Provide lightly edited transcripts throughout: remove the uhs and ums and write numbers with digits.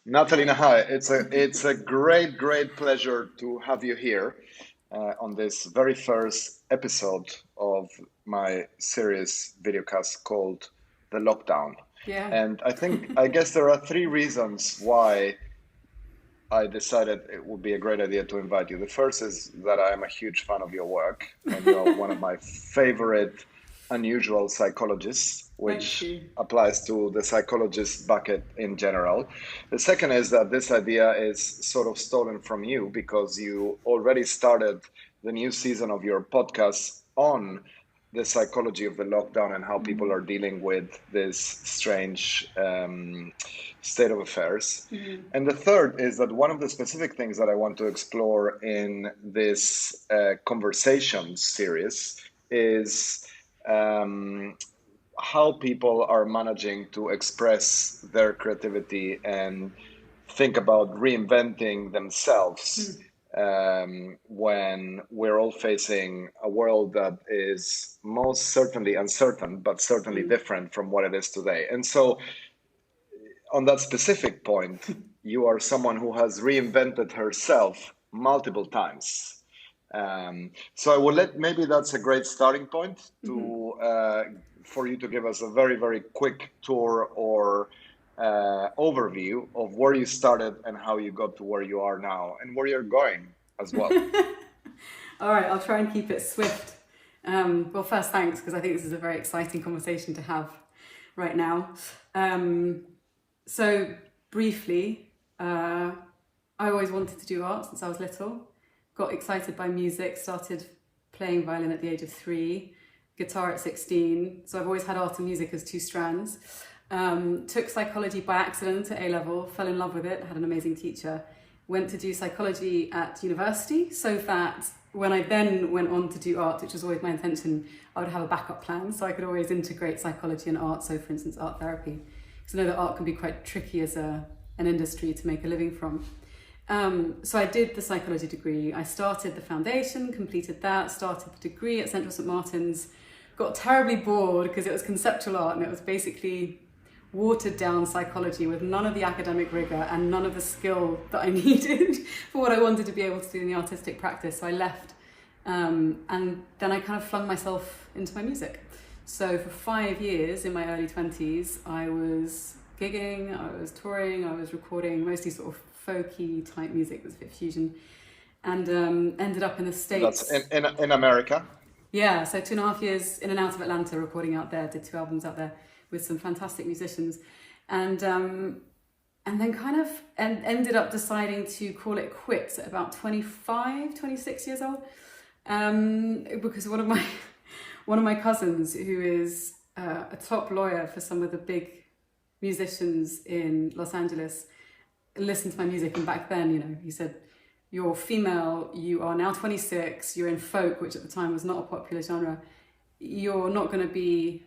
Nathalie, Nahai, it's a great pleasure to have you here on this very first episode of my series videocast called The Lockdown. Yeah. And I guess there are three reasons why I decided it would be a great idea to invite you. The first is that I am a huge fan of your work, and you're one of my favorite unusual psychologists, Thank which you. applies to the psychologist bucket in general. The second is that this idea is sort of stolen from you because you already started the new season of your podcast on the psychology of the lockdown and how people are dealing with this strange state of affairs. And the third is that one of the specific things that I want to explore in this conversation series is um, how people are managing to express their creativity and think about reinventing themselves when we're all facing a world that is most certainly uncertain, but certainly different from what it is today. And so, on that specific point, you are someone who has reinvented herself multiple times. So I will let maybe that's a great starting point to for you to give us a very quick tour or overview of where you started and how you got to where you are now and where you're going as well. All right, I'll try and keep it swift. Well, first, thanks, because I think this is a very exciting conversation to have right now. Um, so, briefly, I always wanted to do art since I was little. Got excited by music, started playing violin at the age of 3, guitar at 16. So I've always had art and music as two strands. Took psychology by accident at A-level, fell in love with it, had an amazing teacher. Went to do psychology at university so that when I then went on to do art, which was always my intention, I would have a backup plan so I could always integrate psychology and art. So for instance, art therapy. Because I know that art can be quite tricky as an industry to make a living from. So I did the psychology degree. I started the foundation, completed that, started the degree at Central St Martin's, got terribly bored because it was conceptual art and it was basically watered down psychology with none of the academic rigor and none of the skill that I needed for what I wanted to be able to do in the artistic practice. So I left and then I kind of flung myself into my music. So for 5 years in my early 20s, I was gigging, I was touring, I was recording mostly sort of folky type music with a bit of fusion, and ended up in the That's States. in America. Yeah, so 2.5 years in and out of Atlanta, recording out there, did 2 albums out there with some fantastic musicians, and then kind of ended up deciding to call it quits at about 25, 26 years old, because one of my cousins, who is a top lawyer for some of the big musicians in Los Angeles, listened to my music, and back then, he said, "You're female, you are now 26, you're in folk," which at the time was not a popular genre. "You're not going to be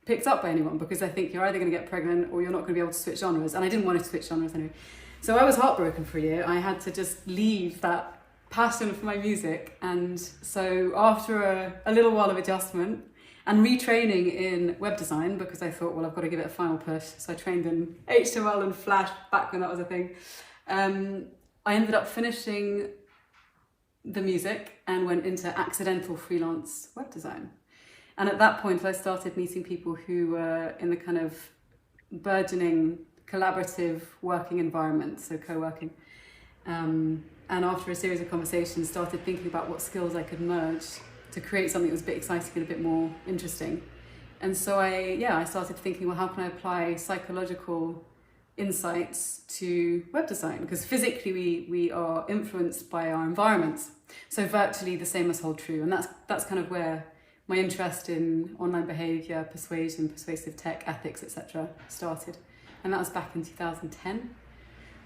picked up by anyone because I think you're either going to get pregnant or you're not going to be able to switch genres." And I didn't want to switch genres anyway. So I was heartbroken for a year. I had to just leave that passion for my music. And so after a little while of adjustment and retraining in web design, because I thought, well, I've got to give it a final push. So I trained in HTML and Flash back when that was a thing. I ended up finishing the music and went into accidental freelance web design. And at that point, I started meeting people who were in the kind of burgeoning collaborative working environment, so co-working. And after a series of conversations, started thinking about what skills I could merge to create something that was a bit exciting and a bit more interesting. And so I started thinking, well, how can I apply psychological insights to web design? Because physically we are influenced by our environments. So virtually the same must hold true. And that's kind of where my interest in online behavior, persuasion, persuasive tech, ethics, etc. started. And that was back in 2010.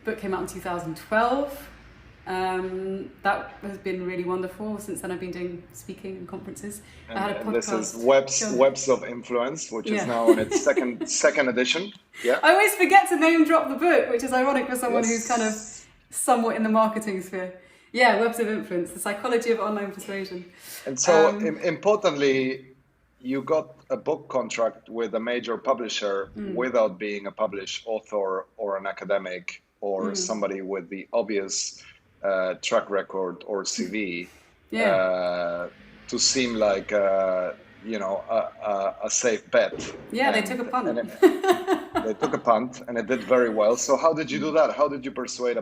Book came out in 2012. That has been really wonderful. Since then I've been doing speaking and conferences. I had a And this is podcast. Webs of Influence, which is Yeah. now in its second edition. Yeah. I always forget to name drop the book, which is ironic for someone who's kind of Yes. somewhat in the marketing sphere. Yeah, Webs of Influence, the psychology of online persuasion. And so Um, importantly, you got a book contract with a major publisher without being a published author or an academic or somebody with the obvious track record or CV to seem like a safe bet. Yeah, they took a punt. They took a punt, and it did very well. So how did you do that? How did you persuade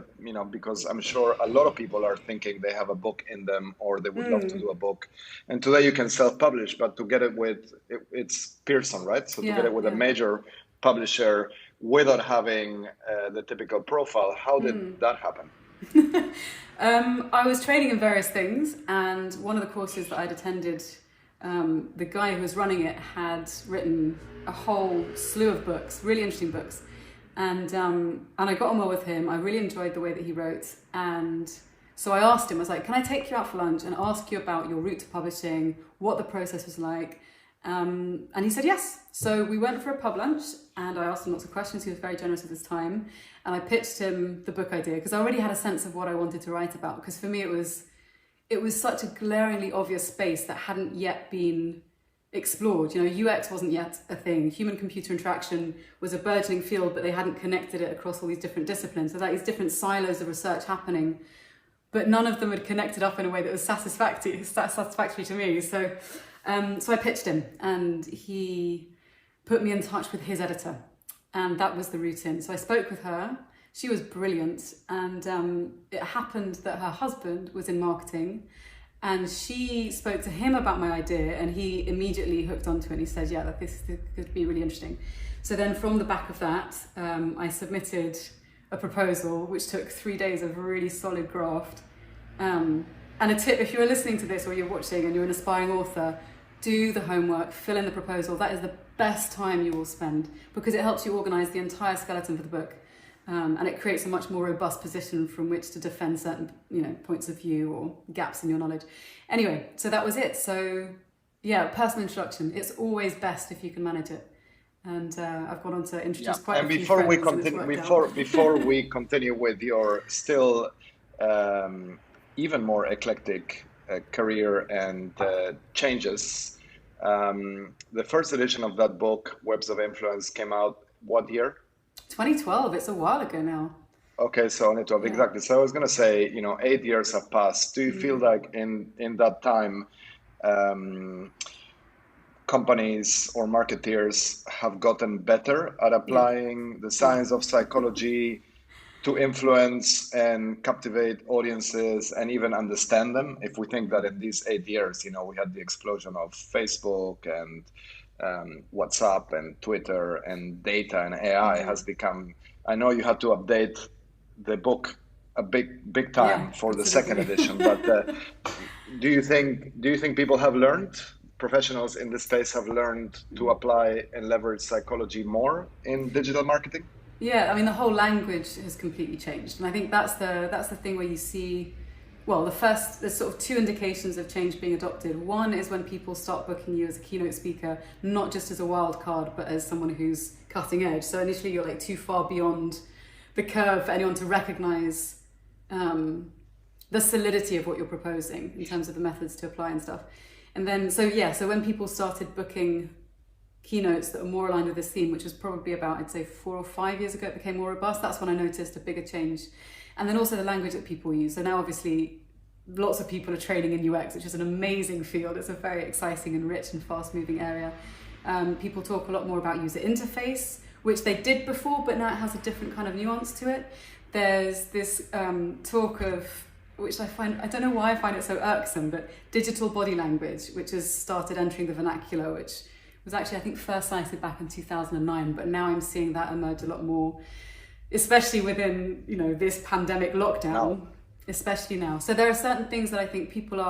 because I'm sure a lot of people are thinking they have a book in them or they would love to do a book. And today you can self-publish, but to get it it's Pearson, right? So to get it with a major publisher without having the typical profile, how did that happen? I was training in various things, and one of the courses that I'd attended, the guy who was running it had written a whole slew of books, really interesting books, and I got on well with him. I really enjoyed the way that he wrote, and so I asked him, I was like, can I take you out for lunch and ask you about your route to publishing, what the process was like? And he said yes. So we went for a pub lunch, and I asked him lots of questions. He was very generous with his time, and I pitched him the book idea because I already had a sense of what I wanted to write about, because for me it was such a glaringly obvious space that hadn't yet been explored. UX wasn't yet a thing. Human computer interaction was a burgeoning field, but they hadn't connected it across all these different disciplines. So that these different silos of research happening, but none of them had connected up in a way that was satisfactory to me. So I pitched him, and he put me in touch with his editor, and that was the route in. So I spoke with her. She was brilliant, and it happened that her husband was in marketing, and she spoke to him about my idea, and he immediately hooked onto it, and he said, yeah, that this could be really interesting. So then from the back of that, I submitted a proposal, which took 3 days of really solid graft. And a tip, if you're listening to this or you're watching and you're an aspiring author, do the homework, fill in the proposal. That is the best time you will spend, because it helps you organise the entire skeleton for the book. And it creates a much more robust position from which to defend certain, points of view or gaps in your knowledge. Anyway, so that was it. So, yeah, personal introduction. It's always best if you can manage it. And I've gone on to introduce quite a few friends. Before we continue with your still even more eclectic career and changes, the first edition of that book, Webs of Influence, came out what year? 2012. It's a while ago now. Okay, so only 12, exactly. So I was going to say, 8 years have passed. Do you feel like in that time, companies or marketeers have gotten better at applying the science of psychology to influence and captivate audiences and even understand them? If we think that in these 8 years, we had the explosion of Facebook and WhatsApp and Twitter, and data and AI has become, I know you had to update the book a big time for the second edition, but do you think people have learned, professionals in this space have learned to apply and leverage psychology more in digital marketing? Yeah, I mean, the whole language has completely changed, and I think that's the thing where you see, well, there's sort of two indications of change being adopted. One is when people start booking you as a keynote speaker, not just as a wild card, but as someone who's cutting edge. So initially you're like too far beyond the curve for anyone to recognize the solidity of what you're proposing in terms of the methods to apply and stuff. And then, so when people started booking keynotes that are more aligned with this theme, which was probably about, I'd say 4 or 5 years ago, it became more robust. That's when I noticed a bigger change. And then also the language that people use. So now obviously lots of people are training in UX, which is an amazing field. It's a very exciting and rich and fast moving area. People talk a lot more about user interface, which they did before, but now it has a different kind of nuance to it. There's this talk of, which I don't know why I find it so irksome, but digital body language, which has started entering the vernacular, which was actually, I think, first cited back in 2009, but now I'm seeing that emerge a lot more, especially within, this pandemic lockdown, especially now. So there are certain things that I think people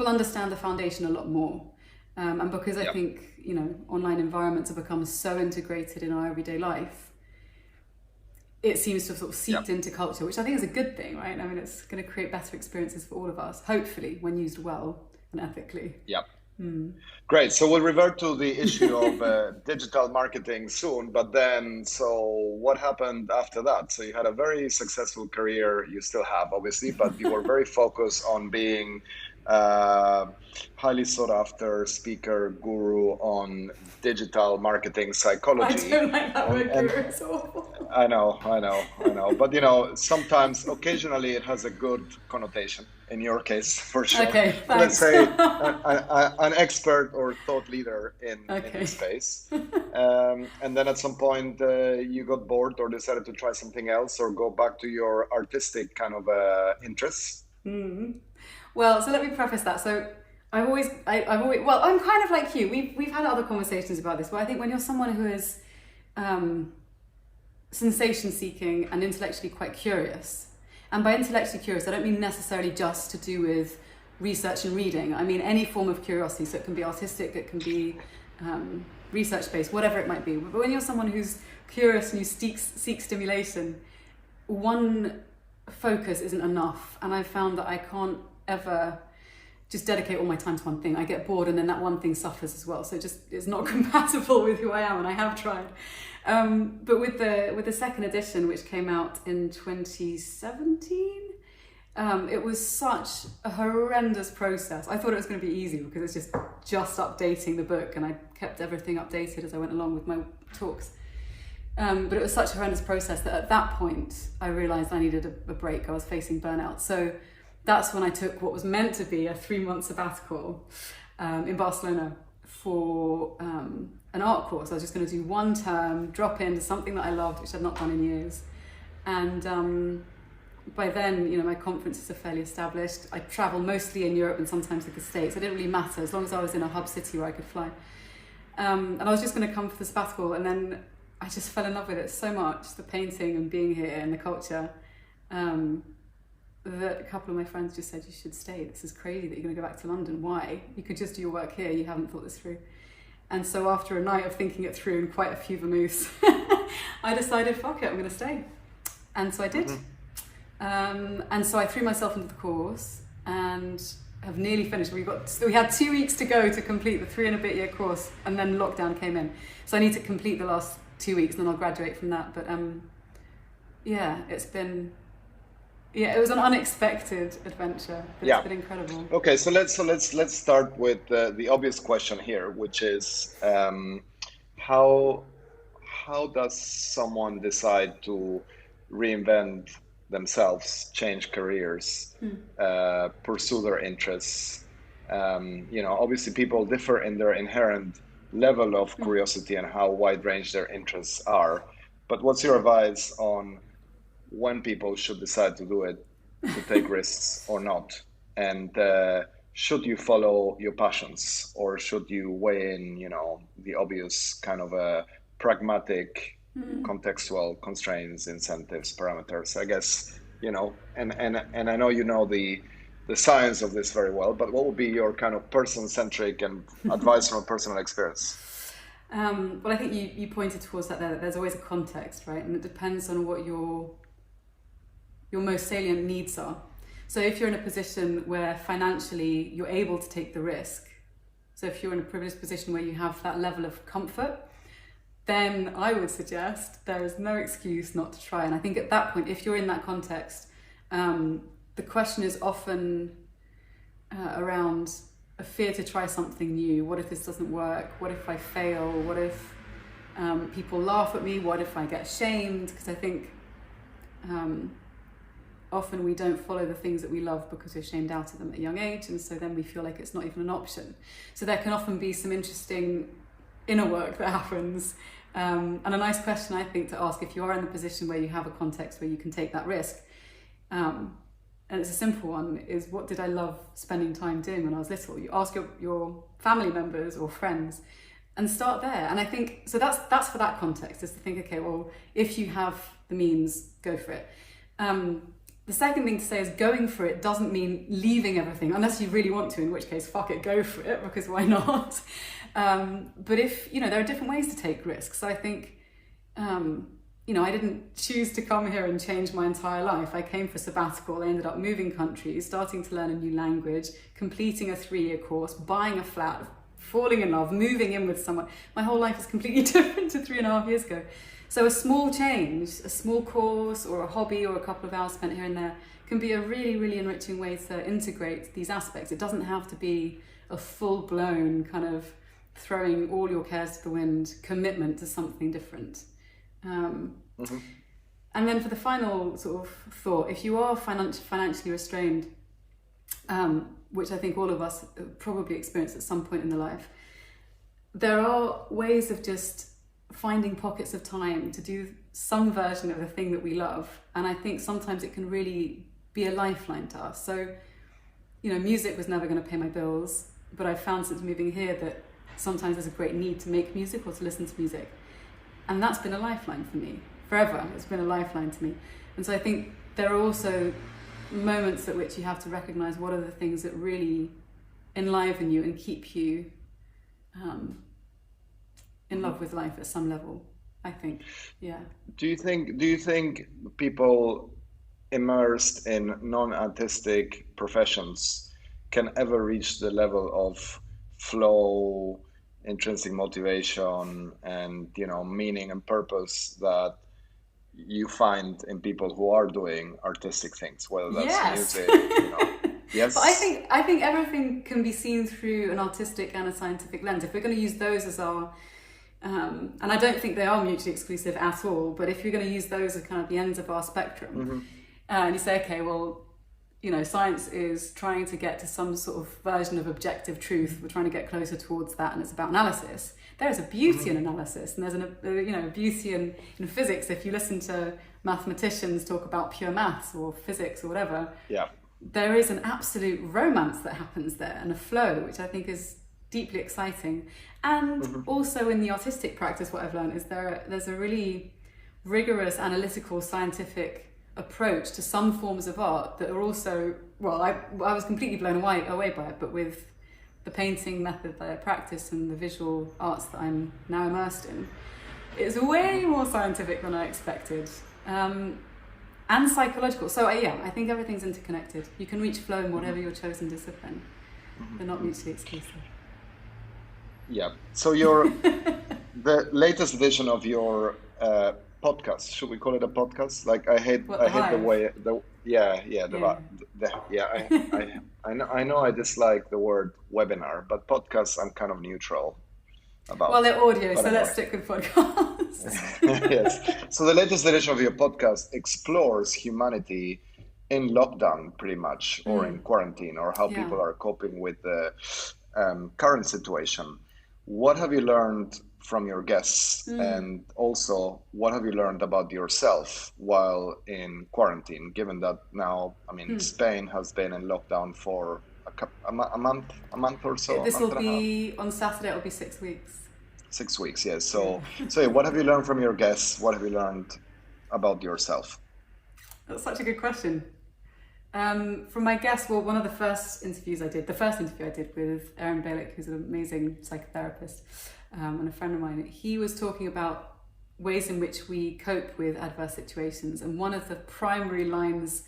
understand the foundation a lot more. And because I think, online environments have become so integrated in our everyday life, it seems to have sort of seeped into culture, which I think is a good thing, right? I mean, it's going to create better experiences for all of us, hopefully, when used well and ethically. Yep. Great. So we'll revert to the issue of digital marketing soon, but then, so what happened after that? So you had a very successful career, you still have, obviously, but you were very focused on being uh, highly sought after speaker guru on digital marketing I psychology. don't like that word And guru, it's awful. I know. But sometimes, occasionally, it has a good connotation. In your case, for sure. Okay, So let's thanks. say an expert or thought leader in the Okay. space. And then at some point, you got bored or decided to try something else or go back to your artistic kind of interests. Well, so let me preface that. So I've always, well, I'm kind of like you. We've had other conversations about this, but I think when you're someone who is sensation seeking and intellectually quite curious, and by intellectually curious, I don't mean necessarily just to do with research and reading. I mean any form of curiosity. So it can be artistic, it can be research based, whatever it might be. But when you're someone who's curious and you seek stimulation, one focus isn't enough, and I've found that I can't ever just dedicate all my time to one thing. I get bored, and then that one thing suffers as well. So it's not compatible with who I am, and I have tried. But with the second edition, which came out in 2017, it was such a horrendous process. I thought it was going to be easy because it's just updating the book, and I kept everything updated as I went along with my talks. But it was such a horrendous process that at that point I realised I needed a break. I was facing burnout. So that's when I took what was meant to be a 3-month sabbatical in Barcelona for an art course. I was just going to do one term, drop into something that I loved, which I'd not done in years. And by then, my conferences are fairly established. I travel mostly in Europe and sometimes the States. It didn't really matter as long as I was in a hub city where I could fly. And I was just going to come for the sabbatical, and then I just fell in love with it so much, the painting and being here and the culture, that a couple of my friends just said, you should stay. This is crazy that you're going to go back to London. Why? You could just do your work here. You haven't thought this through. And so after a night of thinking it through and quite a few vermouths, I decided, fuck it, I'm going to stay. And so I did. And so I threw myself into the course and have nearly finished. We had 2 weeks to go to complete the 3 and a bit year course, and then lockdown came in. So I need to complete the last 2 weeks, and then I'll graduate from that. But it was an unexpected adventure, but it's been incredible. Okay, so let's start with the obvious question here, which is how does someone decide to reinvent themselves, change careers, pursue their interests? Obviously people differ in their inherent level of curiosity and how wide range their interests are. But what's your advice on when people should decide to do it, to take risks or not? And should you follow your passions, or should you weigh in, the obvious kind of pragmatic, contextual constraints, incentives, parameters? I guess, and I know the science of this very well, but what would be your kind of person-centric and advice from a personal experience? Well, I think you pointed towards that there. There's always a context, right? And it depends on what your most salient needs are. So if you're in a position where financially you're able to take the risk, so if you're in a privileged position where you have that level of comfort, then I would suggest there is no excuse not to try. And I think at that point, if you're in that context, the question is often around a fear to try something new. What if this doesn't work? What if I fail? What if people laugh at me? What if I get shamed? Because I think often we don't follow the things that we love because we're shamed out of them at a young age, and so then we feel like it's not even an option. So there can often be some interesting inner work that happens, and a nice question I think to ask if you are in the position where you have a context where you can take that risk, and it's a simple one, is what did I love spending time doing when I was little? You ask your family members or friends and start there. And I think, so that's for that context, is to think, okay, well, if you have the means, go for it. The second thing to say is going for it doesn't mean leaving everything, unless you really want to, in which case, fuck it, go for it, because why not? But if, there are different ways to take risks. So I think, I didn't choose to come here and change my entire life. I came for sabbatical, I ended up moving countries, starting to learn a new language, completing a 3-year course, buying a flat, falling in love, moving in with someone. My whole life is completely different to 3.5 years ago. So a small change, a small course or a hobby or a couple of hours spent here and there can be a really, really enriching way to integrate these aspects. It doesn't have to be a full-blown kind of throwing all your cares to the wind commitment to something different. And then for the final sort of thought, if you are financially restrained, which I think all of us probably experience at some point in their life, there are ways of just finding pockets of time to do some version of the thing that we love. And I think sometimes it can really be a lifeline to us. So, music was never going to pay my bills, but I've found since moving here that sometimes there's a great need to make music or to listen to music. And that's been a lifeline for me. Forever, it's been a lifeline to me. And so I think there are also moments at which you have to recognize what are the things that really enliven you and keep you in love with life at some level, I think. Yeah. Do you think people immersed in non-artistic professions can ever reach the level of flow, intrinsic motivation, and meaning and purpose that you find in people who are doing artistic things, whether that's music, Yes. But I think everything can be seen through an artistic and a scientific lens. If we're going to use those as our and I don't think they are mutually exclusive at all, but if you're going to use those as kind of the ends of our spectrum, and you say, okay, well, science is trying to get to some sort of version of objective truth. We're trying to get closer towards that, and it's about analysis. There is a beauty in analysis, and there's a beauty in physics. If you listen to mathematicians talk about pure maths or physics or whatever, there is an absolute romance that happens there and a flow, which I think is deeply exciting. And also in the artistic practice, what I've learned is there's a really rigorous, analytical, scientific approach to some forms of art that are also, I was completely blown away by it, but with the painting method that I practice and the visual arts that I'm now immersed in, it's way more scientific than I expected, and psychological. So I think everything's interconnected. You can reach flow in whatever your chosen discipline. They're not mutually exclusive. Yeah. So the latest edition of your podcast, should we call it a podcast? Like I hate the way I know I dislike the word webinar, but podcasts I'm kind of neutral about. Well, they're audio, so let's stick with podcasts. Yes. So the latest edition of your podcast explores humanity in lockdown, pretty much, or in quarantine, or how people are coping with the current situation. What have you learned from your guests, and also what have you learned about yourself while in quarantine, given that now, Spain has been in lockdown for a month or so? This will be, on Saturday, it'll be 6 weeks. 6 weeks, yes. So what have you learned from your guests? What have you learned about yourself? That's such a good question. From my guests, one of the first interview I did with Aaron Balick, who's an amazing psychotherapist, and a friend of mine, he was talking about ways in which we cope with adverse situations. And one of the primary lines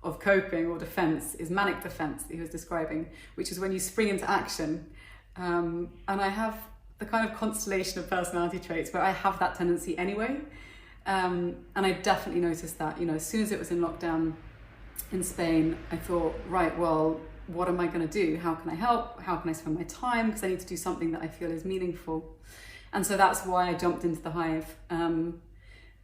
of coping or defense is manic defense that he was describing, which is when you spring into action. And I have the kind of constellation of personality traits where I have that tendency anyway. And I definitely noticed that, as soon as it was in lockdown in Spain, I thought, right, well, what am I going to do? How can I help? How can I spend my time? Because I need to do something that I feel is meaningful. And so that's why I jumped into the Hive,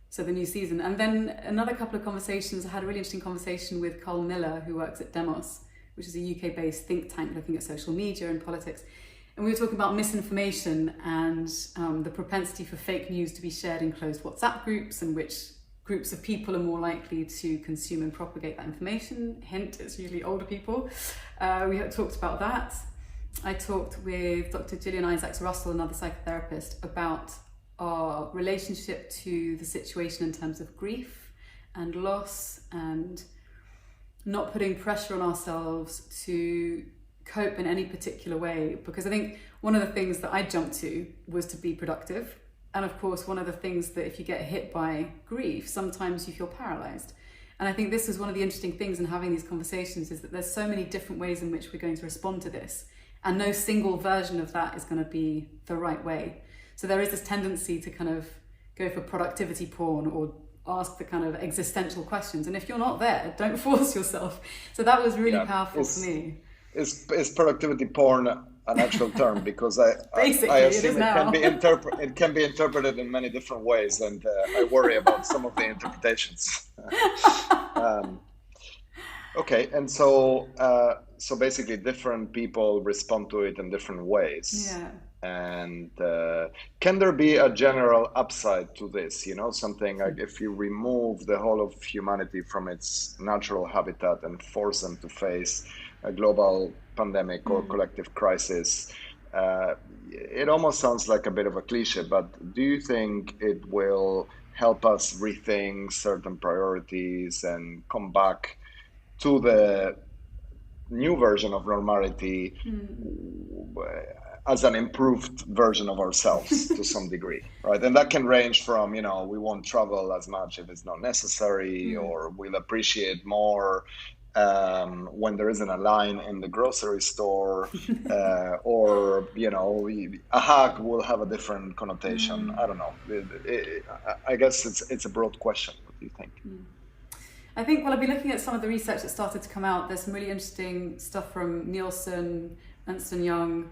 so the new season. And then another couple of conversations, I had a really interesting conversation with Carl Miller, who works at Demos, which is a UK-based think tank looking at social media and politics. And we were talking about misinformation and the propensity for fake news to be shared in closed WhatsApp groups, and which groups of people are more likely to consume and propagate that information. Hint, it's usually older people. We talked about that. I talked with Dr. Gillian Isaacs-Russell, another psychotherapist, about our relationship to the situation in terms of grief and loss, and not putting pressure on ourselves to cope in any particular way. Because I think one of the things that I jumped to was to be productive. And of course, one of the things that if you get hit by grief, sometimes you feel paralyzed. And I think this is one of the interesting things in having these conversations, is that there's so many different ways in which we're going to respond to this. And no single version of that is going to be the right way. So there is this tendency to kind of go for productivity porn or ask the kind of existential questions. And if you're not there, don't force yourself. So that was really powerful for me. Is productivity porn an actual term? Because Basically, I it is assume now. it can be interpreted in many different ways, and I worry about some of the interpretations. Okay, and so basically, different people respond to it in different ways. Yeah. And can there be a general upside to this? You know, something like if you remove the whole of humanity from its natural habitat and force them to face a global pandemic or collective crisis, it almost sounds like a bit of a cliche, but do you think it will help us rethink certain priorities and come back to the new version of normality as an improved version of ourselves to some degree, right? And that can range from, you know, we won't travel as much if it's not necessary, or we'll appreciate more when there isn't a line in the grocery store, or, you know, a hug will have a different connotation. I don't know. I guess it's a broad question. What do you think? I think, well, I've been looking at some of the research that started to come out. There's some really interesting stuff from Nielsen, Ernst & Young,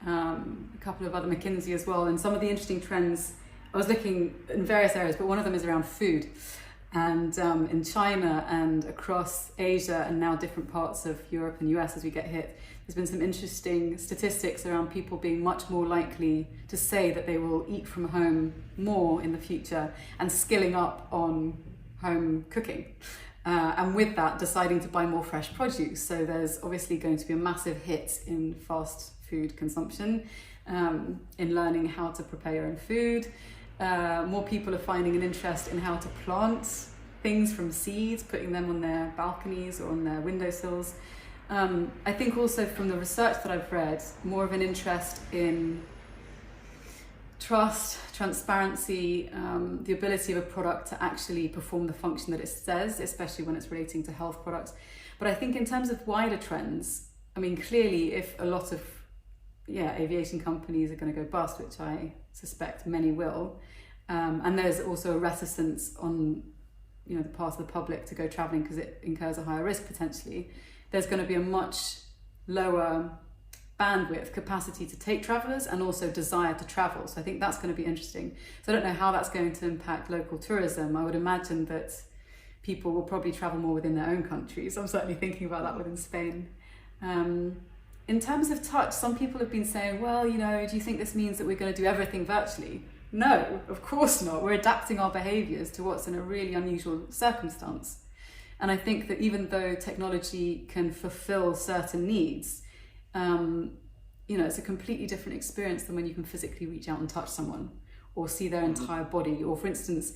a couple of other McKinsey as well. And some of the interesting trends, I was looking in various areas, but one of them is around food. And in China and across Asia and now different parts of Europe and US as we get hit, there's been some interesting statistics around people being much more likely to say that they will eat from home more in the future and skilling up on home cooking. And with that, deciding to buy more fresh produce. So there's obviously going to be a massive hit in fast food consumption, in learning how to prepare your own food. More people are finding an interest in how to plant things from seeds, putting them on their balconies or on their windowsills. I think also from the research that I've read, more of an interest in trust, transparency, the ability of a product to actually perform the function that it says, especially when it's relating to health products. But I think in terms of wider trends, I mean, clearly if a lot of aviation companies are going to go bust, which I suspect many will, and there's also a reticence on, you know, the part of the public to go travelling because it incurs a higher risk potentially, there's going to be a much lower bandwidth, capacity to take travellers and also desire to travel. So I think that's going to be interesting. So I don't know how that's going to impact local tourism. I would imagine that people will probably travel more within their own countries. I'm certainly thinking about that within Spain. In terms of touch, some people have been saying, well, you know, do you think this means that we're going to do everything virtually? No, of course not. We're adapting our behaviours to what's in a really unusual circumstance. And I think that even though technology can fulfil certain needs, you know, it's a completely different experience than when you can physically reach out and touch someone or see their entire body. Or for instance,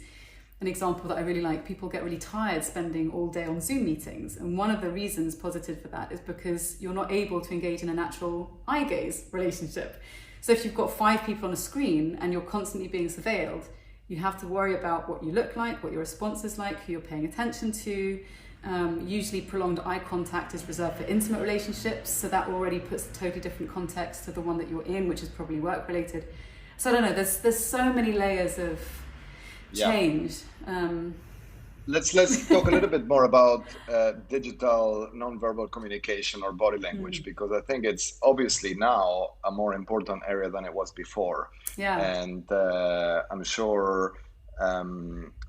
an example that I really like, people get really tired spending all day on Zoom meetings. And one of the reasons positive for that is because you're not able to engage in a natural eye gaze relationship. So if you've got 5 people on a screen and you're constantly being surveilled, you have to worry about what you look like, what your response is like, who you're paying attention to. Usually prolonged eye contact is reserved for intimate relationships, so that already puts a totally different context to the one that you're in, which is probably work related. So I don't know, there's so many layers of change. Let's talk a little bit more about digital nonverbal communication or body language, because I think it's obviously now a more important area than it was before. And I'm sure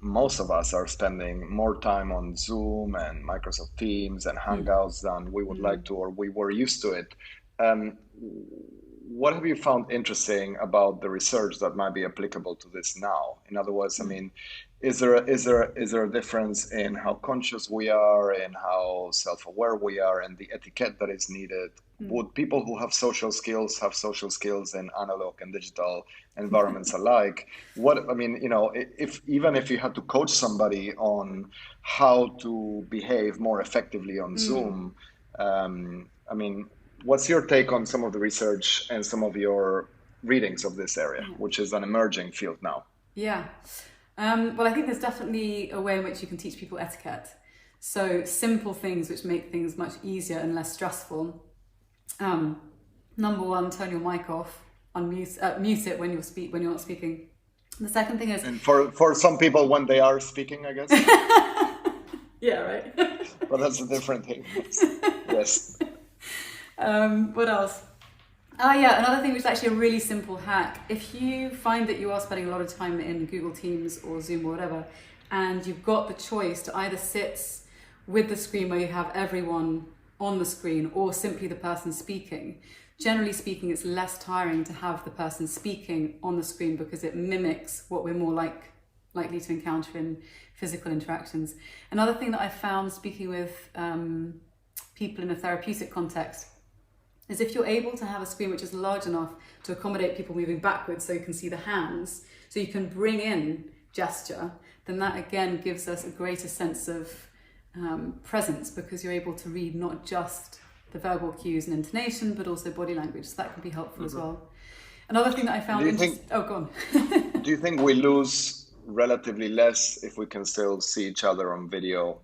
most of us are spending more time on Zoom and Microsoft Teams and Hangouts than we would like to, or we were used to it. What have you found interesting about the research that might be applicable to this now? In other words, I mean, is there a difference in how conscious we are and how self-aware we are and the etiquette that is needed? Would people who have social skills in analog and digital environments alike? What I mean, you know, if you had to coach somebody on how to behave more effectively on Zoom, I mean, what's your take on some of the research and some of your readings of this area, which is an emerging field now? Well, I think there's definitely a way in which you can teach people etiquette. So simple things which make things much easier and less stressful. Number one, turn your mic off, mute it when you're not speaking. The second thing is, And for some people, when they are speaking, I guess. yeah, right. But that's a different thing. Yes. What else? Oh yeah, another thing which is actually a really simple hack. If you find that you are spending a lot of time in Google Teams or Zoom or whatever, and you've got the choice to either sit with the screen where you have everyone on the screen or simply the person speaking, generally speaking, it's less tiring to have the person speaking on the screen because it mimics what we're more likely to encounter in physical interactions. Another thing that I found speaking with people in a therapeutic context is if you're able to have a screen which is large enough to accommodate people moving backwards so you can see the hands, so you can bring in gesture, then that again gives us a greater sense of presence because you're able to read not just the verbal cues and intonation, but also body language. So that can be helpful as well. Another thing that I found interesting... Oh, go on. Do you think we lose relatively less if we can still see each other on video,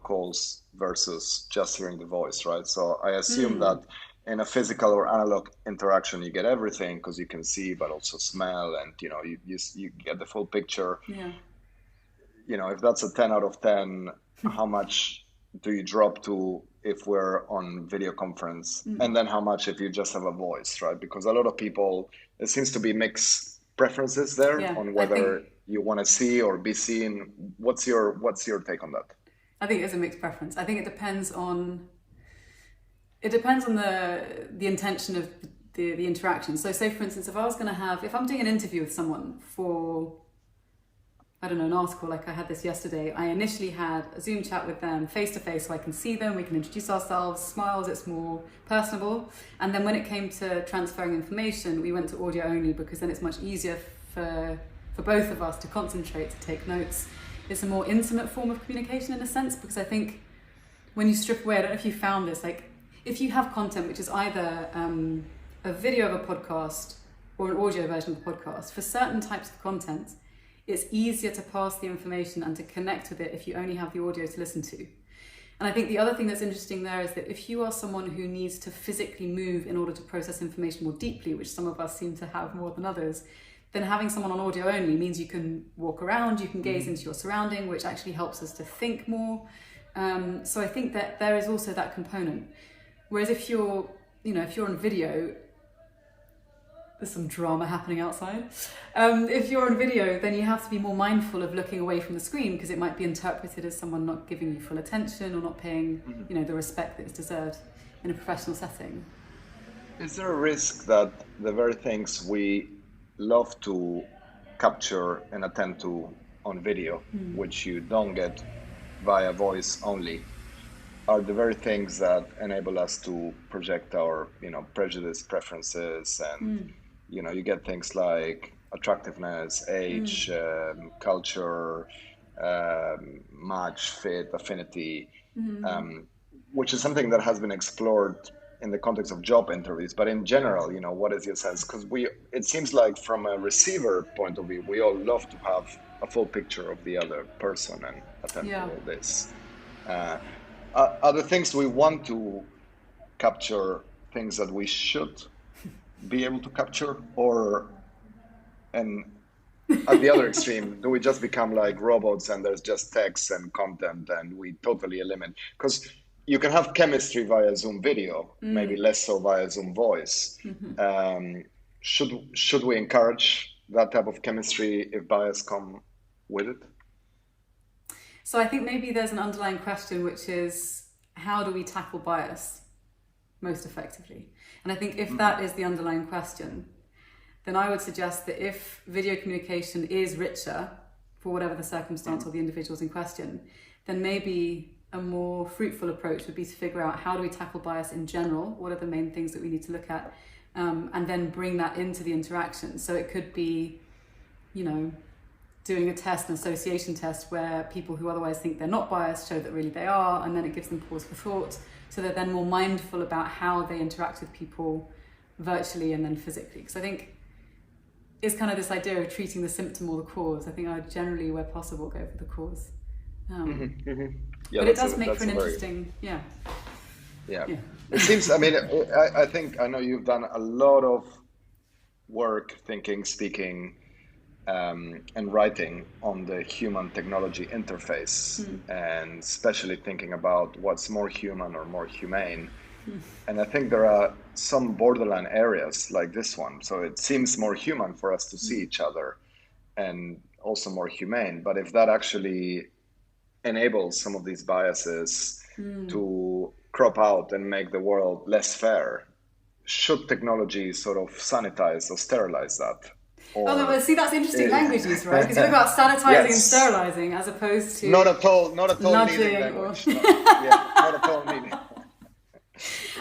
calls versus just hearing the voice, right? So I assume that in a physical or analog interaction, you get everything because you can see, but also smell, and you get the full picture. Yeah. If that's a 10 out of 10, how much do you drop to if we're on video conference? And then how much if you just have a voice, right? Because a lot of people, it seems to be mixed preferences there on whether you want to see or be seen. What's your take on that? I think it's a mixed preference. I think it depends on the intention of the interaction. So say for instance, if I'm doing an interview with someone for, I don't know, an article like I had this yesterday, I initially had a Zoom chat with them face to face so I can see them, we can introduce ourselves, smiles, it's more personable. And then when it came to transferring information, we went to audio only because then it's much easier for both of us to concentrate, to take notes. It's a more intimate form of communication in a sense, because I think when you strip away, I don't know if you found this, like if you have content which is either a video of a podcast or an audio version of a podcast, for certain types of content, it's easier to pass the information and to connect with it if you only have the audio to listen to. And I think the other thing that's interesting there is that if you are someone who needs to physically move in order to process information more deeply, which some of us seem to have more than others, then having someone on audio only means you can walk around, you can gaze into your surrounding, which actually helps us to think more. So I think that there is also that component. Whereas if you're on video, there's some drama happening outside. If you're on video, then you have to be more mindful of looking away from the screen because it might be interpreted as someone not giving you full attention or not paying, the respect that is deserved in a professional setting. Is there a risk that the very things we love to capture and attend to on video, which you don't get via voice only, are the very things that enable us to project our, prejudice, preferences, and you get things like attractiveness, age, culture, match, fit, affinity, which is something that has been explored in the context of job interviews. But in general, what is your sense? Because it seems like from a receiver point of view, we all love to have a full picture of the other person and attend to all this. Are the things we want to capture things that we should be able to capture, and at the other extreme, do we just become like robots and there's just text and content and we totally eliminate? Because you can have chemistry via Zoom video, maybe less so via Zoom voice. Should we encourage that type of chemistry if bias come with it? So I think maybe there's an underlying question, which is how do we tackle bias most effectively? And I think if that is the underlying question, then I would suggest that if video communication is richer for whatever the circumstance or the individuals in question, then maybe a more fruitful approach would be to figure out how do we tackle bias in general, what are the main things that we need to look at, and then bring that into the interaction. So it could be, doing a test, an association test, where people who otherwise think they're not biased show that really they are, and then it gives them pause for thought. So they're then more mindful about how they interact with people virtually and then physically. Because I think it's kind of this idea of treating the symptom or the cause. I think I would generally, where possible, go for the cause. Yeah, but it does make for an interesting, Yeah. It seems, I know you've done a lot of work thinking, speaking, and writing on the human technology interface, and especially thinking about what's more human or more humane. And I think there are some borderline areas like this one. So it seems more human for us to see each other and also more humane. But if that actually enables some of these biases to crop out and make the world less fair, should technology sort of sanitize or sterilize that? Oh, Or but see, that's interesting language use, right? Because you talk about sanitizing and yes, sterilizing as opposed to not at all needing nudging or. language. Not at all needing.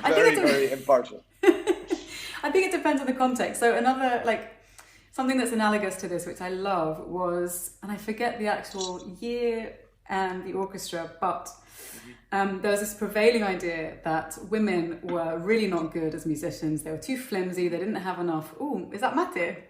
I Very, think very impartial. I think it depends on the context. So another, like, something that's analogous to this, which I love, was, and I forget the actual year and the orchestra, but there was this prevailing idea that women were really not good as musicians. They were too flimsy. They didn't have enough. Oh, is that mate?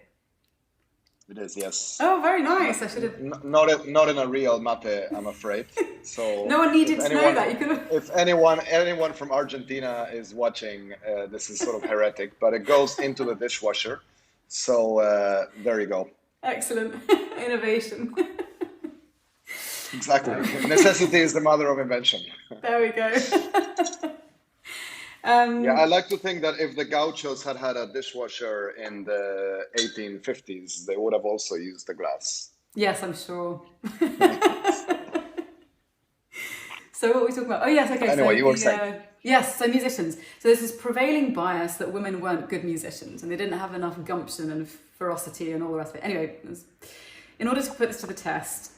It is, yes. Oh, very nice. I should have. Not in a real mate, I'm afraid. So No one needed to know that. You could have. if anyone from Argentina is watching, this is sort of heretic, but it goes into the dishwasher. So there you go. Excellent innovation. Exactly. Necessity is the mother of invention. There we go. Yeah, I like to think that if the gauchos had had a dishwasher in the 1850s, they would have also used the glass. Yes, I'm sure. So what were we talking about? Oh yes, okay. Anyway, so you were saying. Yes, so musicians. So there's this prevailing bias that women weren't good musicians and they didn't have enough gumption and ferocity and all the rest of it. Anyway, in order to put this to the test,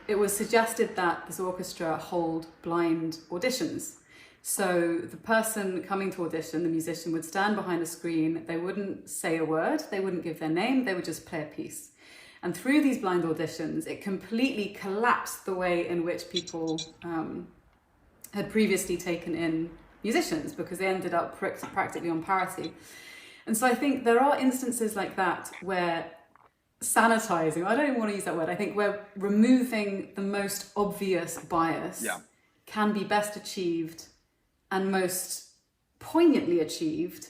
it was suggested that this orchestra hold blind auditions. So the person coming to audition, the musician, would stand behind a screen. They wouldn't say a word. They wouldn't give their name. They would just play a piece. And through these blind auditions, it completely collapsed the way in which people had previously taken in musicians, because they ended up practically on parity. And so I think there are instances like that where sanitizing, I don't even want to use that word, I think where removing the most obvious bias can be best achieved and most poignantly achieved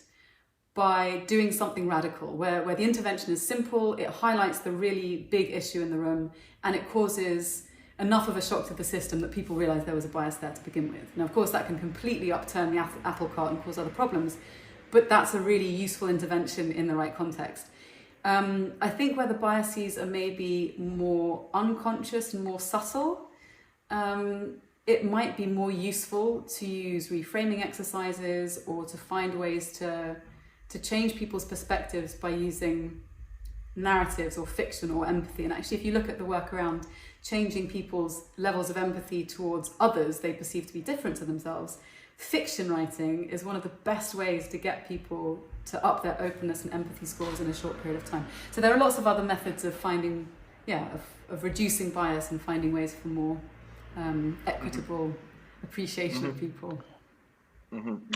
by doing something radical, where the intervention is simple, it highlights the really big issue in the room, and it causes enough of a shock to the system that people realise there was a bias there to begin with. Now, of course, that can completely upturn the apple cart and cause other problems, but that's a really useful intervention in the right context. I think where the biases are maybe more unconscious and more subtle, it might be more useful to use reframing exercises or to find ways to change people's perspectives by using narratives or fiction or empathy. And actually, if you look at the work around changing people's levels of empathy towards others they perceive to be different to themselves, fiction writing is one of the best ways to get people to up their openness and empathy scores in a short period of time. So there are lots of other methods of finding, of reducing bias and finding ways for more equitable appreciation of people.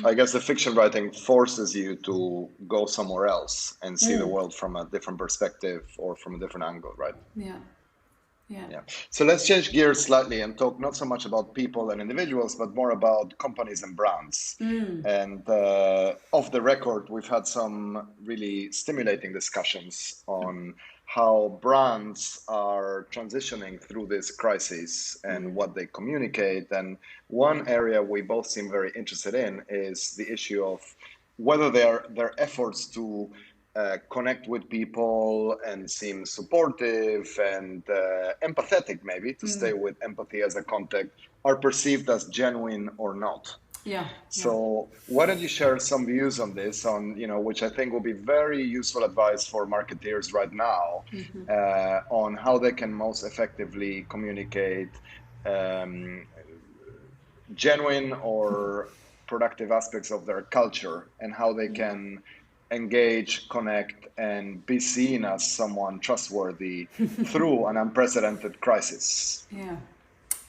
I guess the fiction writing forces you to go somewhere else and see the world from a different perspective or from a different angle, right? Yeah. So let's change gears slightly and talk not so much about people and individuals, but more about companies and brands. And off the record, we've had some really stimulating discussions on how brands are transitioning through this crisis and what they communicate. And one area we both seem very interested in is the issue of whether their efforts to connect with people and seem supportive and empathetic, maybe, to stay with empathy as a context, are perceived as genuine or not. So why don't you share some views on this, which I think will be very useful advice for marketeers right now, on how they can most effectively communicate genuine or productive aspects of their culture, and how they can engage, connect, and be seen as someone trustworthy through an unprecedented crisis. Yeah,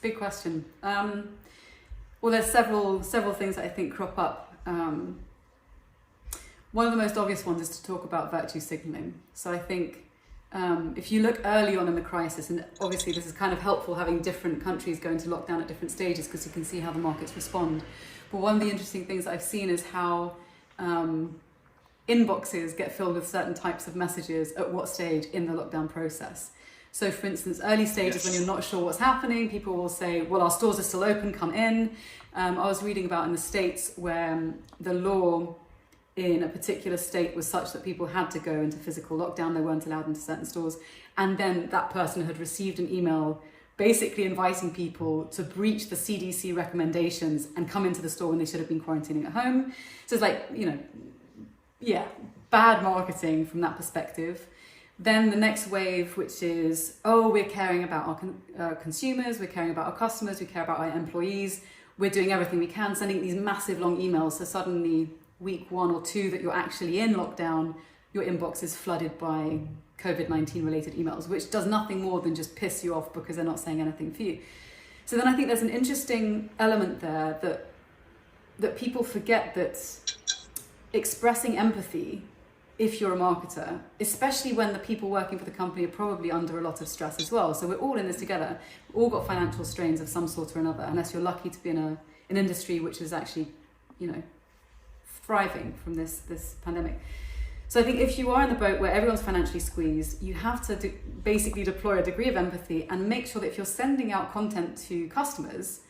big question. Well, there's several things that I think crop up. One of the most obvious ones is to talk about virtue signaling. So I think if you look early on in the crisis, and obviously this is kind of helpful having different countries go into lockdown at different stages because you can see how the markets respond. But one of the interesting things that I've seen is how inboxes get filled with certain types of messages at what stage in the lockdown process. So for instance, early stages, when you're not sure what's happening, people will say, well, our stores are still open, come in. I was reading about in the States where the law in a particular state was such that people had to go into physical lockdown, they weren't allowed into certain stores. And then that person had received an email basically inviting people to breach the CDC recommendations and come into the store when they should have been quarantining at home. So it's like, bad marketing from that perspective. Then the next wave, which is, we're caring about our consumers, we're caring about our customers, we care about our employees, we're doing everything we can, sending these massive long emails. So suddenly week 1 or 2 that you're actually in lockdown, your inbox is flooded by COVID-19 related emails, which does nothing more than just piss you off because they're not saying anything for you. So then I think there's an interesting element there that people forget, that expressing empathy, if you're a marketer, especially when the people working for the company are probably under a lot of stress as well. So we're all in this together. We've all got financial strains of some sort or another, unless you're lucky to be in an industry which is actually, thriving from this pandemic. So I think if you are in the boat where everyone's financially squeezed, you have to basically deploy a degree of empathy and make sure that if you're sending out content to customers,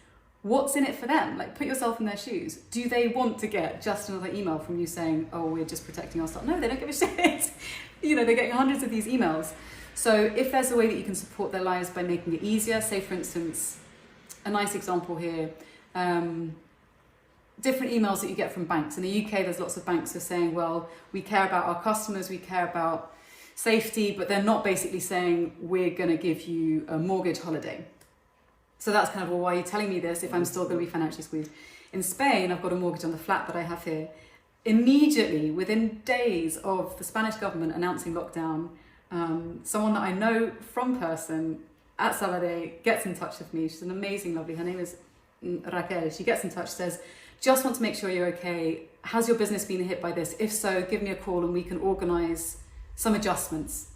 what's in it for them? Like, put yourself in their shoes. Do they want to get just another email from you saying, oh, we're just protecting our stock? No, they don't give a shit. They're getting hundreds of these emails. So if there's a way that you can support their lives by making it easier, say for instance, a nice example here, different emails that you get from banks. In the UK, there's lots of banks who are saying, well, we care about our customers, we care about safety, but they're not basically saying, we're going to give you a mortgage holiday. So that's kind of, well, why are you telling me this if I'm still going to be financially squeezed? In Spain, I've got a mortgage on the flat that I have here. Immediately, within days of the Spanish government announcing lockdown, someone that I know from person at Sabbaticals gets in touch with me. She's an amazing, lovely, her name is Raquel. She gets in touch, says, just want to make sure you're okay. Has your business been hit by this? If so, give me a call and we can organise some adjustments.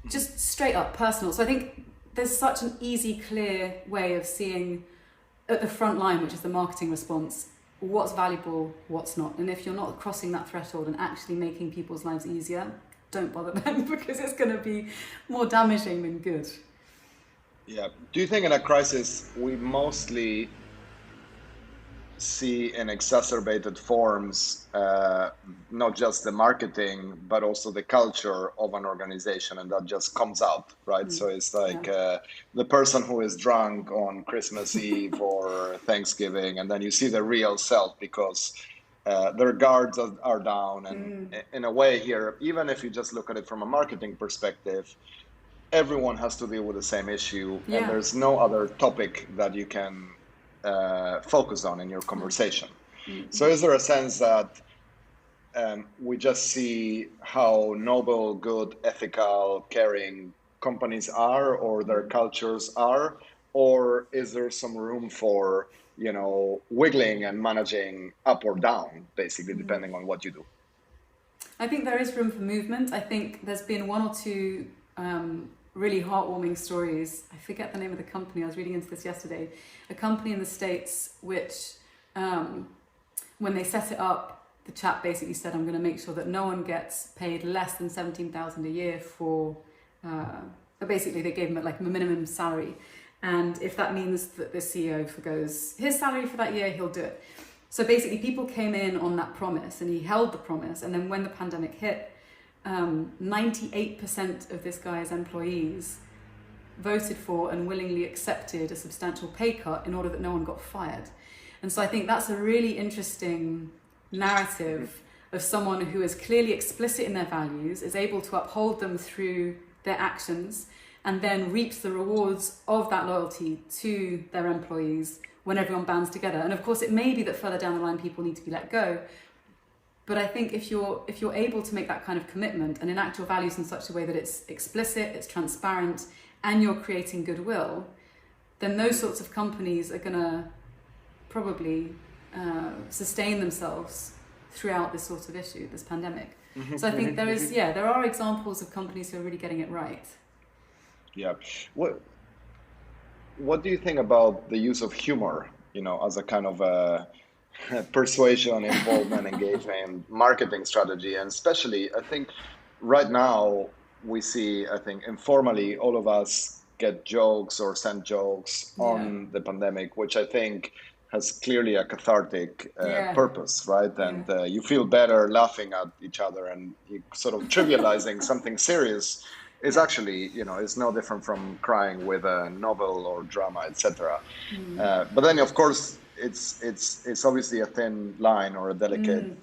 Just straight up personal. So I think there's such an easy, clear way of seeing at the front line, which is the marketing response, what's valuable, what's not. And if you're not crossing that threshold and actually making people's lives easier, don't bother them because it's going to be more damaging than good. Yeah. Do you think in a crisis we mostly see in exacerbated forms not just the marketing but also the culture of an organization, and that just comes out, right? So it's like the person who is drunk on Christmas Eve or Thanksgiving, and then you see the real self because their guards are down. And in a way here, even if you just look at it from a marketing perspective, everyone has to deal with the same issue, and there's no other topic that you can focus on in your conversation. So is there a sense that we just see how noble, good, ethical, caring companies are, or their cultures are, or is there some room for wiggling and managing up or down, basically depending on what you do? I think there is room for movement. I think there's been one or two really heartwarming stories. I forget the name of the company. I was reading into this yesterday. A company in the States which, when they set it up, the chap basically said, I'm going to make sure that no one gets paid less than $17,000 a year for, basically they gave him like a minimum salary. And if that means that the CEO forgoes his salary for that year, he'll do it. So basically people came in on that promise and he held the promise. And then when the pandemic hit, 98% of this guy's employees voted for and willingly accepted a substantial pay cut in order that no one got fired. And so I think that's a really interesting narrative of someone who is clearly explicit in their values, is able to uphold them through their actions, and then reaps the rewards of that loyalty to their employees when everyone bands together. And of course, it may be that further down the line, people need to be let go. But I think if you're able to make that kind of commitment and enact your values in such a way that it's explicit, it's transparent, and you're creating goodwill, then those sorts of companies are going to probably sustain themselves throughout this sort of issue, this pandemic. So I think there are examples of companies who are really getting it right. Yeah. What do you think about the use of humor, as a kind of persuasion, involvement, engagement, marketing strategy, and especially, I think right now we see, I think informally, all of us get jokes or send jokes Yeah. on the pandemic, which I think has clearly a cathartic Yeah. purpose, right? Yeah. And you feel better laughing at each other, and you sort of trivializing something serious is Yeah. actually, it's no different from crying with a novel or drama, etc. Mm. But then, of course, it's obviously a thin line or a delicate Mm.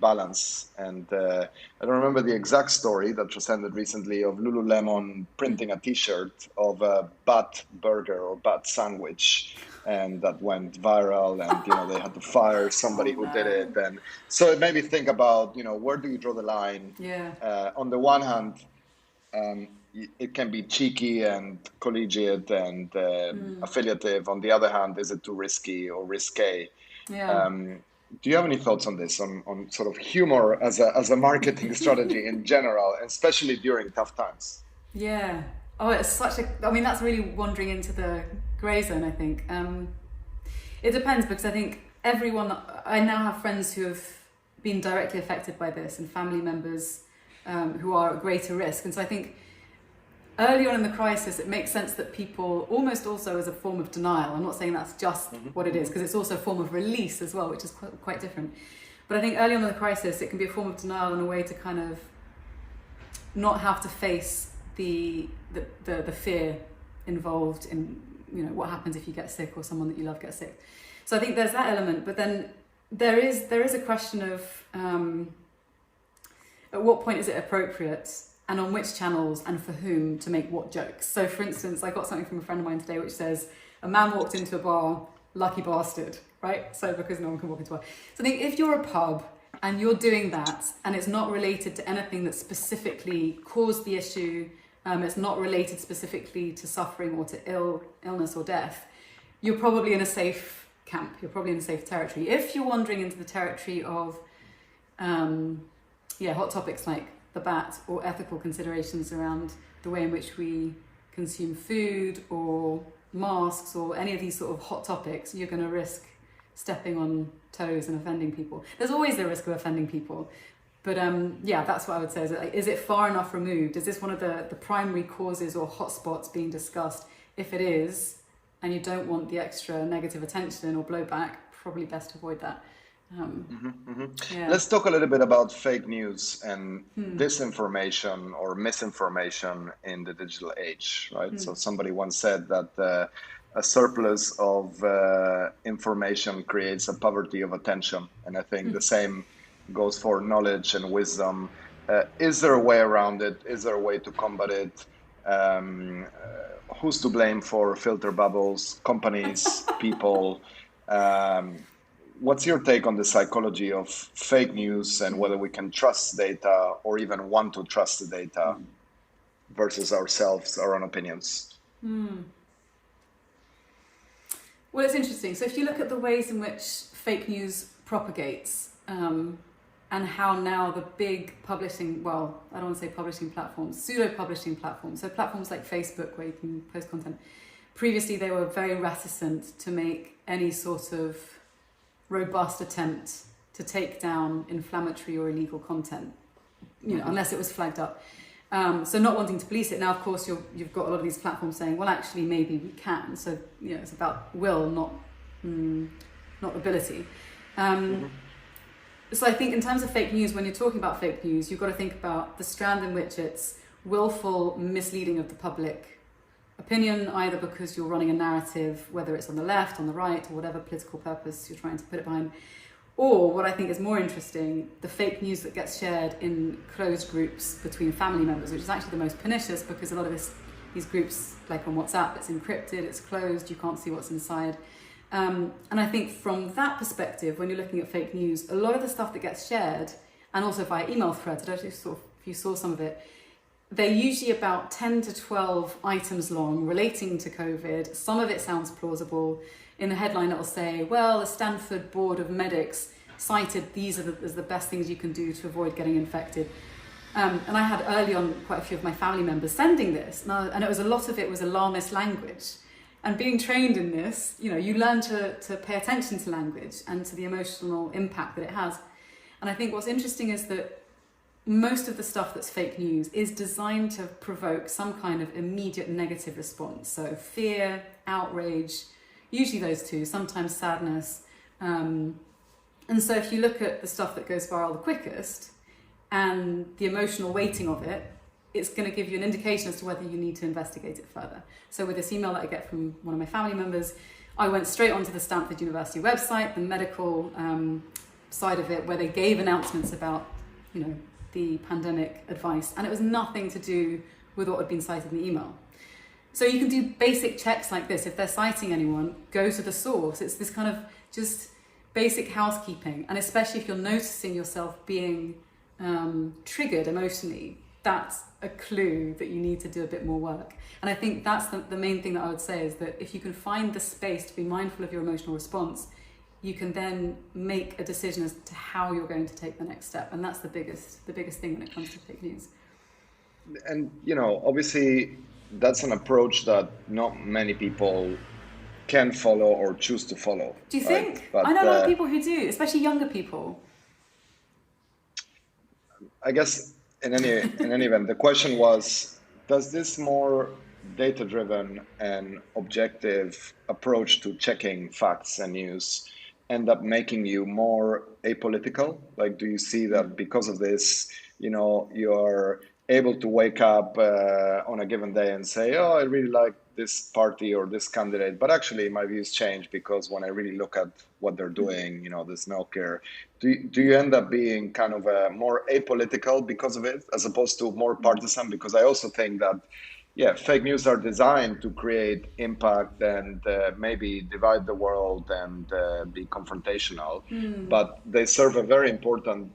balance. And I don't remember the exact story that was ended recently of Lululemon printing a T-shirt of a bat burger or bat sandwich, and that went viral. And they had to fire Oh somebody who did it. no. And so it made me think about where do you draw the line? Yeah. On the one hand, it can be cheeky and collegiate and Mm. affiliative. On the other hand, is it too risky or risque? Yeah. Um, do you have any thoughts on this, on sort of humor as a marketing strategy in general, especially during tough times? Yeah. Oh, it's such a. I mean, that's really wandering into the grey zone, I think. It depends because I think everyone. I now have friends who have been directly affected by this and family members who are at greater risk. And so I think early on in the crisis, it makes sense that people almost also as a form of denial. I'm not saying that's just what it is, because it's also a form of release as well, which is quite different. But I think early on in the crisis, it can be a form of denial and a way to kind of not have to face the fear involved in what happens if you get sick or someone that you love gets sick. So I think there's that element, but then there is a question of at what point is it appropriate and on which channels and for whom to make what jokes. So for instance, I got something from a friend of mine today which says, a man walked into a bar, lucky bastard, right? So because no one can walk into a bar. So I think if you're a pub and you're doing that and it's not related to anything that specifically caused the issue, it's not related specifically to suffering or to illness or death, you're probably in a safe camp, you're probably in a safe territory. If you're wandering into the territory of hot topics like the bat or ethical considerations around the way in which we consume food or masks or any of these sort of hot topics, you're going to risk stepping on toes and offending people. There's always the risk of offending people. But that's what I would say. Is it far enough removed? Is this one of the primary causes or hotspots being discussed? If it is, and you don't want the extra negative attention or blowback, probably best to avoid that. Yeah. Let's talk a little bit about fake news and disinformation or misinformation in the digital age, right? So somebody once said that a surplus of information creates a poverty of attention. And I think the same goes for knowledge and wisdom. Is there a way around it? Is there a way to combat it? Who's to blame for filter bubbles? Companies, people? What's your take on the psychology of fake news and whether we can trust data or even want to trust the data versus ourselves, our own opinions? Well, it's interesting. So if you look at the ways in which fake news propagates and how now the big publishing, well, I don't want to say publishing platforms, pseudo-publishing platforms, so platforms like Facebook where you can post content, previously they were very reticent to make any sort of robust attempt to take down inflammatory or illegal content, unless it was flagged up. So not wanting to police it. Now, of course, you've got a lot of these platforms saying, well, actually, maybe we can. So, it's about will, not ability. So I think in terms of fake news, when you're talking about fake news, you've got to think about the strand in which it's willful misleading of the public opinion, either because you're running a narrative, whether it's on the left, on the right, or whatever political purpose you're trying to put it behind, or what I think is more interesting, the fake news that gets shared in closed groups between family members, which is actually the most pernicious because a lot of these groups, like on WhatsApp, it's encrypted, it's closed, you can't see what's inside. And I think from that perspective, when you're looking at fake news, a lot of the stuff that gets shared, and also via email threads, I don't know if you saw some of it, they're usually about 10 to 12 items long relating to COVID. Some of it sounds plausible. In the headline, it'll say, well, the Stanford Board of Medics cited these as the best things you can do to avoid getting infected. And I had early on quite a few of my family members sending this. And a lot of it was alarmist language. And being trained in this, you learn to pay attention to language and to the emotional impact that it has. And I think what's interesting is that most of the stuff that's fake news is designed to provoke some kind of immediate negative response. So fear, outrage, usually those two, sometimes sadness. And so if you look at the stuff that goes viral the quickest and the emotional weighting of it, it's going to give you an indication as to whether you need to investigate it further. So with this email that I get from one of my family members, I went straight onto the Stanford University website, the medical side of it, where they gave announcements about, the pandemic advice, and it was nothing to do with what had been cited in the email. So you can do basic checks like this. If they're citing anyone, go to the source. It's this kind of just basic housekeeping, and especially if you're noticing yourself being triggered emotionally, that's a clue that you need to do a bit more work. And I think that's the main thing that I would say, is that if you can find the space to be mindful of your emotional response, you can then make a decision as to how you're going to take the next step. And that's the biggest thing when it comes to fake news. And, obviously that's an approach that not many people can follow or choose to follow. Do you right? think? But, I know a lot of people who do, especially younger people. I guess in any event, the question was, does this more data-driven and objective approach to checking facts and news end up making you more apolitical? Like, do you see that because of this, you're able to wake up on a given day and say, oh, I really like this party or this candidate, but actually my views change because when I really look at what they're doing, this milk here, do you end up being kind of more apolitical because of it, as opposed to more partisan? Because I also think that, fake news are designed to create impact and maybe divide the world and be confrontational, but they serve a very important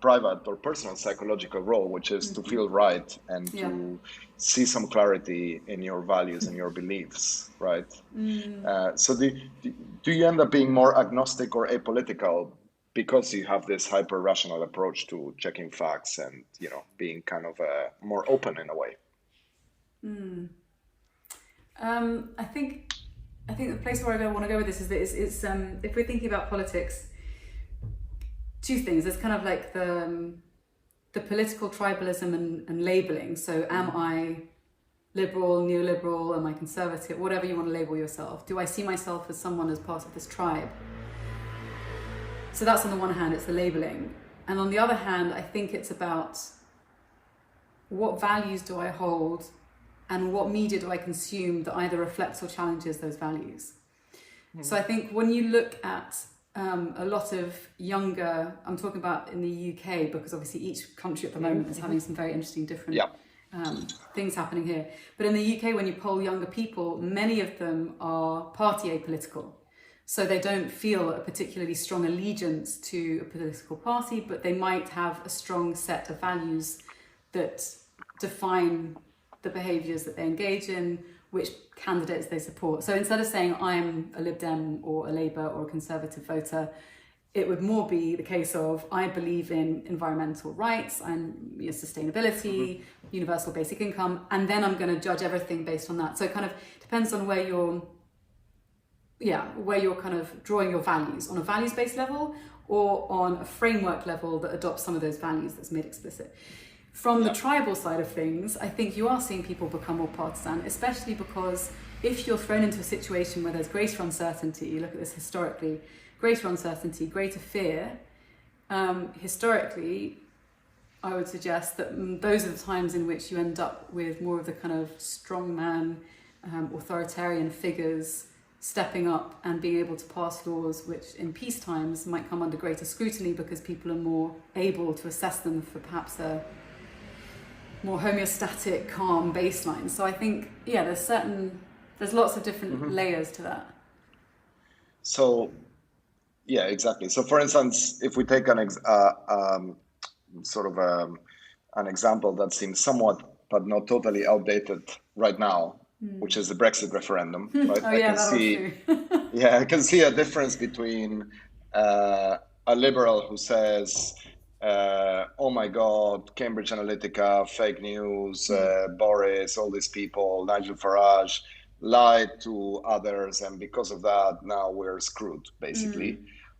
private or personal psychological role, which is to feel right and to see some clarity in your values and your beliefs, right? So do you end up being more agnostic or apolitical because you have this hyper rational approach to checking facts and being kind of more open in a way? I think the place where I want to go with this is that it's if we're thinking about politics, two things. There's kind of like the political tribalism and labeling. So am I liberal, neoliberal, am I conservative, whatever you want to label yourself? Do I see myself as someone as part of this tribe? So that's on the one hand, it's the labeling. And on the other hand, I think it's about what values do I hold and what media do I consume that either reflects or challenges those values. So I think when you look at a lot of younger, I'm talking about in the UK, because obviously each country at the moment is having some very interesting different things happening here. But in the UK, when you poll younger people, many of them are party apolitical. So they don't feel a particularly strong allegiance to a political party, but they might have a strong set of values that define the behaviours that they engage in, which candidates they support. So instead of saying I'm a Lib Dem or a Labour or a Conservative voter, it would more be the case of I believe in environmental rights and sustainability, universal basic income, and then I'm going to judge everything based on that. So it kind of depends on where you're kind of drawing your values, on a values-based level or on a framework level that adopts some of those values that's made explicit. From the tribal side of things, I think you are seeing people become more partisan, especially because if you're thrown into a situation where there's greater uncertainty, you look at this historically, greater uncertainty, greater fear, historically, I would suggest that those are the times in which you end up with more of the kind of strongman, authoritarian figures stepping up and being able to pass laws which in peace times might come under greater scrutiny because people are more able to assess them for perhaps a more homeostatic, calm baseline. So I think, there's lots of different layers to that. So, exactly. So for instance, if we take an example that seems somewhat, but not totally outdated right now, which is the Brexit referendum, right? I can see a difference between a liberal who says, oh my God, Cambridge Analytica, fake news, Boris, all these people, Nigel Farage, lied to others, and because of that, now we're screwed, basically.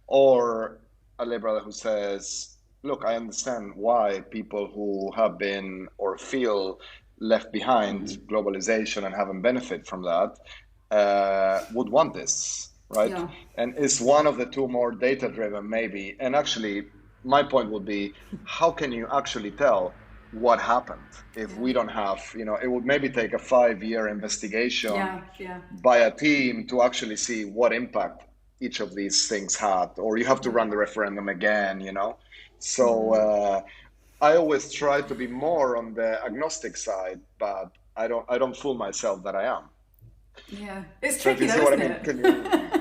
Or a liberal who says, look, I understand why people who have been or feel left behind globalization and haven't benefited from that would want this, right? Yeah. And is one of the two more data driven, maybe? And actually, my point would be, how can you actually tell what happened if we don't have, it would maybe take a 5-year investigation Yeah. by a team to actually see what impact each of these things had, or you have to run the referendum again. So I always try to be more on the agnostic side, but I don't fool myself that I am. Yeah. It's So if tricky you see though, what I isn't mean,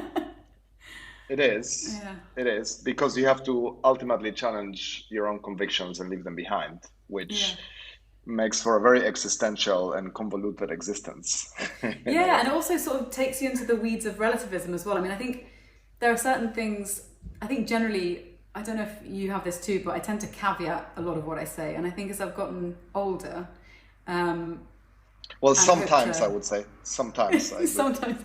it is. Yeah. It is, because you have to ultimately challenge your own convictions and leave them behind, which makes for a very existential and convoluted existence. Yeah, and it also sort of takes you into the weeds of relativism as well. I mean, I think there are certain things, I think generally, I don't know if you have this too, but I tend to caveat a lot of what I say. And I think as I've gotten older, Well, and hope sometimes I to... would say, sometimes I do, Sometimes.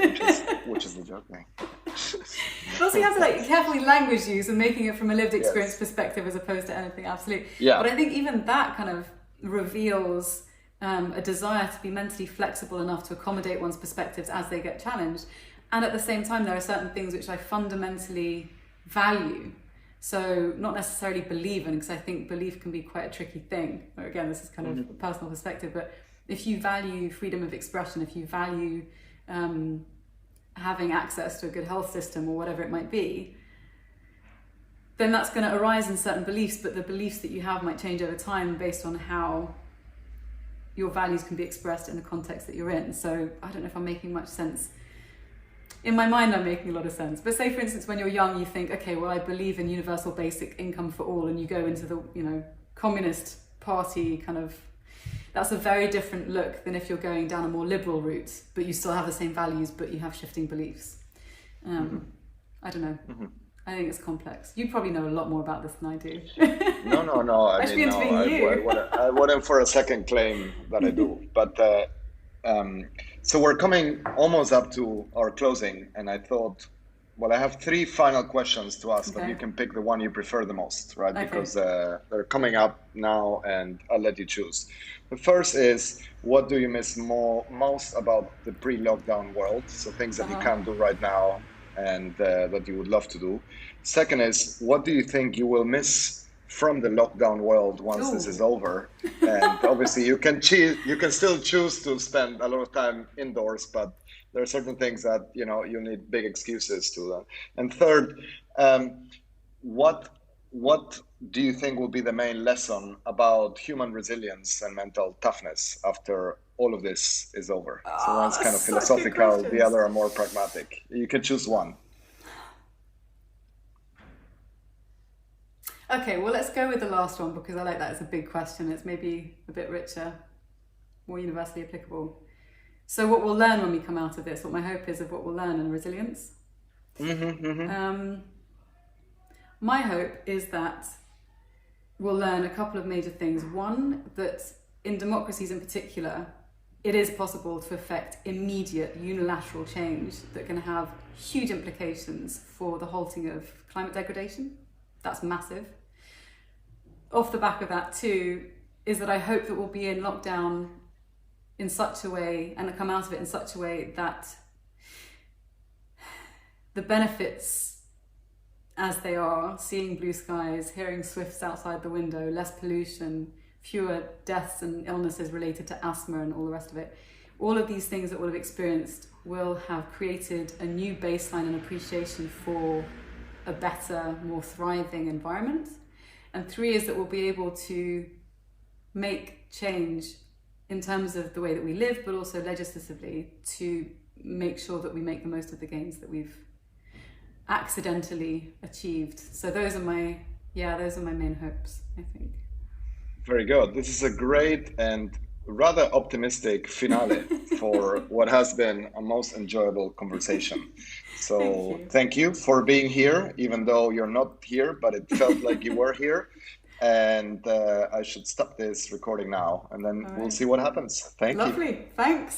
which is the joke. But also you have to like carefully language use and making it from a lived experience Yes. perspective as opposed to anything absolute. Yeah. But I think even that kind of reveals a desire to be mentally flexible enough to accommodate one's perspectives as they get challenged. And at the same time, there are certain things which I fundamentally value. So not necessarily believe in, because I think belief can be quite a tricky thing. Again, this is kind of a personal perspective, but if you value freedom of expression, if you value having access to a good health system or whatever it might be, then that's going to arise in certain beliefs, but the beliefs that you have might change over time based on how your values can be expressed in the context that you're in. So I don't know if I'm making much sense. In my mind, I'm making a lot of sense. But say, for instance, when you're young, you think, okay, well, I believe in universal basic income for all, and you go into the, Communist Party kind of... That's a very different look than if you're going down a more liberal route, but you still have the same values, but you have shifting beliefs. I don't know. I think it's complex. You probably know a lot more about this than I do. No. I should be mean, no, interviewing you. I wouldn't for a second claim that I do. But so we're coming almost up to our closing, and I thought, well, I have 3 final questions to ask, but you can pick the one you prefer the most, right? Okay. Because they're coming up now, and I'll let you choose. The first is, what do you miss most about the pre-lockdown world? So things that you can't do right now and that you would love to do. Second is, what do you think you will miss from the lockdown world once this is over? And obviously you can still choose to spend a lot of time indoors, but there are certain things that you need big excuses to them. And third, what do you think will be the main lesson about human resilience and mental toughness after all of this is over? So one's kind of philosophical, the other are more pragmatic. You can choose one. Okay, well, let's go with the last one because I like that as a big question. It's maybe a bit richer, more universally applicable. So what we'll learn when we come out of this, what my hope is of what we'll learn in resilience. My hope is that we'll learn a couple of major things. One, that in democracies in particular, it is possible to effect immediate unilateral change that can have huge implications for the halting of climate degradation. That's massive. Off the back of that too, is that I hope that we'll be in lockdown in such a way and come out of it in such a way that the benefits as they are, seeing blue skies, hearing swifts outside the window, less pollution, fewer deaths and illnesses related to asthma and all the rest of it, all of these things that we'll have experienced will have created a new baseline and appreciation for a better, more thriving environment. And 3 is that we'll be able to make change in terms of the way that we live, but also legislatively to make sure that we make the most of the gains that we've accidentally achieved. So those are my main hopes, I think. Very good. This is a great and rather optimistic finale for what has been a most enjoyable conversation. So thank you for being here, even though you're not here, but it felt like you were here. And I should stop this recording now, and then we'll see what happens. Thank you. Lovely. Thanks.